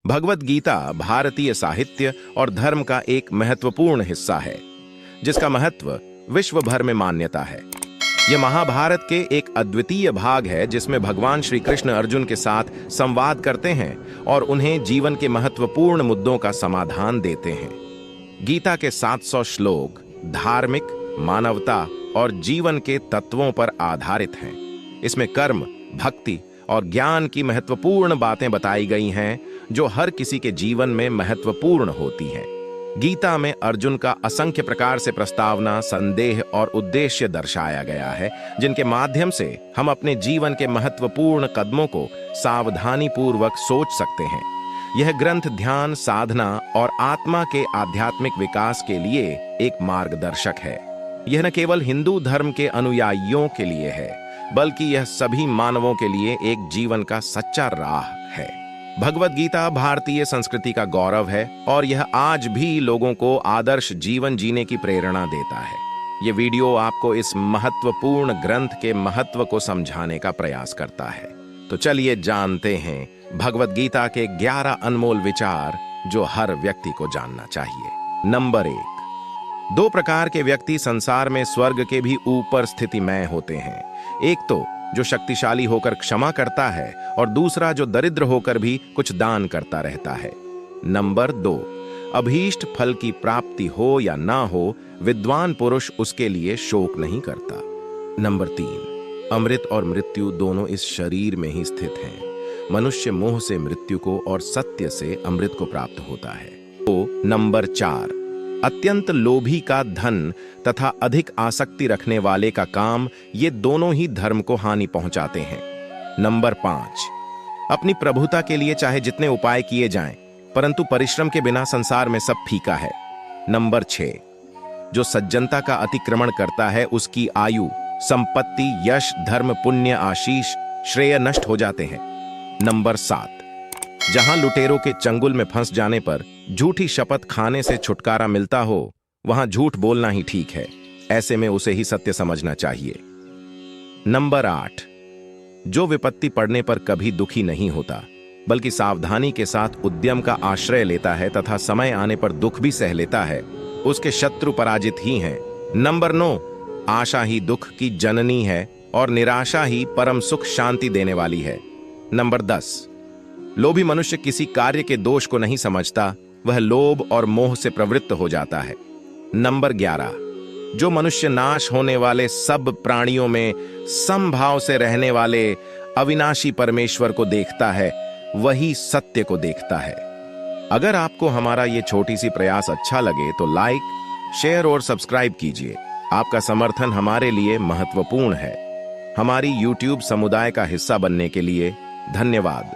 भगवत गीता भारतीय साहित्य और धर्म का एक महत्वपूर्ण हिस्सा है, जिसका महत्व विश्व भर में मान्यता है। यह महाभारत के एक अद्वितीय भाग है, जिसमें भगवान श्री कृष्ण अर्जुन के साथ संवाद करते हैं और उन्हें जीवन के महत्वपूर्ण मुद्दों का समाधान देते हैं। गीता के 700 श्लोक धार्मिक, मानवता और जीवन के तत्वों पर आधारित हैं। इसमें कर्म, भक्ति और ज्ञान की महत्वपूर्ण बातें बताई गई हैं, जो हर किसी के जीवन में महत्वपूर्ण होती हैं। गीता में अर्जुन का असंख्य प्रकार से प्रस्तावना, संदेह और उद्देश्य दर्शाया गया है, जिनके माध्यम से हम अपने जीवन के महत्वपूर्ण कदमों को सावधानी पूर्वक सोच सकते हैं। यह ग्रंथ ध्यान, साधना और आत्मा के आध्यात्मिक विकास के लिए एक मार्गदर्शक है। यह न केवल हिंदू धर्म के अनुयायियों के लिए है, बल्कि यह सभी मानवों के लिए एक जीवन का सच्चा राह है। भगवत गीता भारतीय संस्कृति का गौरव है और यह आज भी लोगों को आदर्श जीवन जीने की प्रेरणा देता है। यह वीडियो आपको इस महत्वपूर्ण ग्रंथ के महत्व को समझाने का प्रयास करता है। तो चलिए जानते हैं भगवत गीता के 11 अनमोल विचार, जो हर व्यक्ति को जानना चाहिए। नंबर 1, 2 प्रकार के व्यक्ति संसार में स्वर्ग के भी ऊपर स्थितिमय होते हैं। एक तो जो शक्तिशाली होकर क्षमा करता है और दूसरा जो दरिद्र होकर भी कुछ दान करता रहता है। नंबर 2, अभीष्ट फल की प्राप्ति हो या ना हो, विद्वान पुरुष उसके लिए शोक नहीं करता। नंबर 3, अमृत और मृत्यु दोनों इस शरीर में ही स्थित हैं। मनुष्य मोह से मृत्यु को और सत्य से अमृत को प्राप्त होता है। तो नंबर 4, अत्यंत लोभी का धन तथा अधिक आसक्ति रखने वाले का काम, ये दोनों ही धर्म को हानि पहुंचाते हैं। नंबर 5, अपनी प्रभुता के लिए चाहे जितने उपाय किए जाएं, परंतु परिश्रम के बिना संसार में सब फीका है। नंबर 6, जो सज्जनता का अतिक्रमण करता है, उसकी आयु, संपत्ति, यश, धर्म, पुण्य, आशीष, श्रेय नष्ट हो जाते हैं। नंबर 7, जहां लुटेरों के चंगुल में फंस जाने पर झूठी शपथ खाने से छुटकारा मिलता हो, वहां झूठ बोलना ही ठीक है। ऐसे में उसे ही सत्य समझना चाहिए। नंबर 8, जो विपत्ति पड़ने पर कभी दुखी नहीं होता, बल्कि सावधानी के साथ उद्यम का आश्रय लेता है तथा समय आने पर दुख भी सह लेता है, उसके शत्रु पराजित ही हैं। नंबर 9, आशा ही दुख की जननी है और निराशा ही परम सुख शांति देने वाली है। नंबर 10, लोभी मनुष्य किसी कार्य के दोष को नहीं समझता, वह लोभ और मोह से प्रवृत्त हो जाता है। नंबर 11, जो मनुष्य नाश होने वाले सब प्राणियों में समभाव से रहने वाले अविनाशी परमेश्वर को देखता है, वही सत्य को देखता है। अगर आपको हमारा ये छोटी सी प्रयास अच्छा लगे तो लाइक, शेयर और सब्सक्राइब कीजिए। आपका समर्थन हमारे लिए महत्वपूर्ण है। हमारी YouTube समुदाय का हिस्सा बनने के लिए धन्यवाद।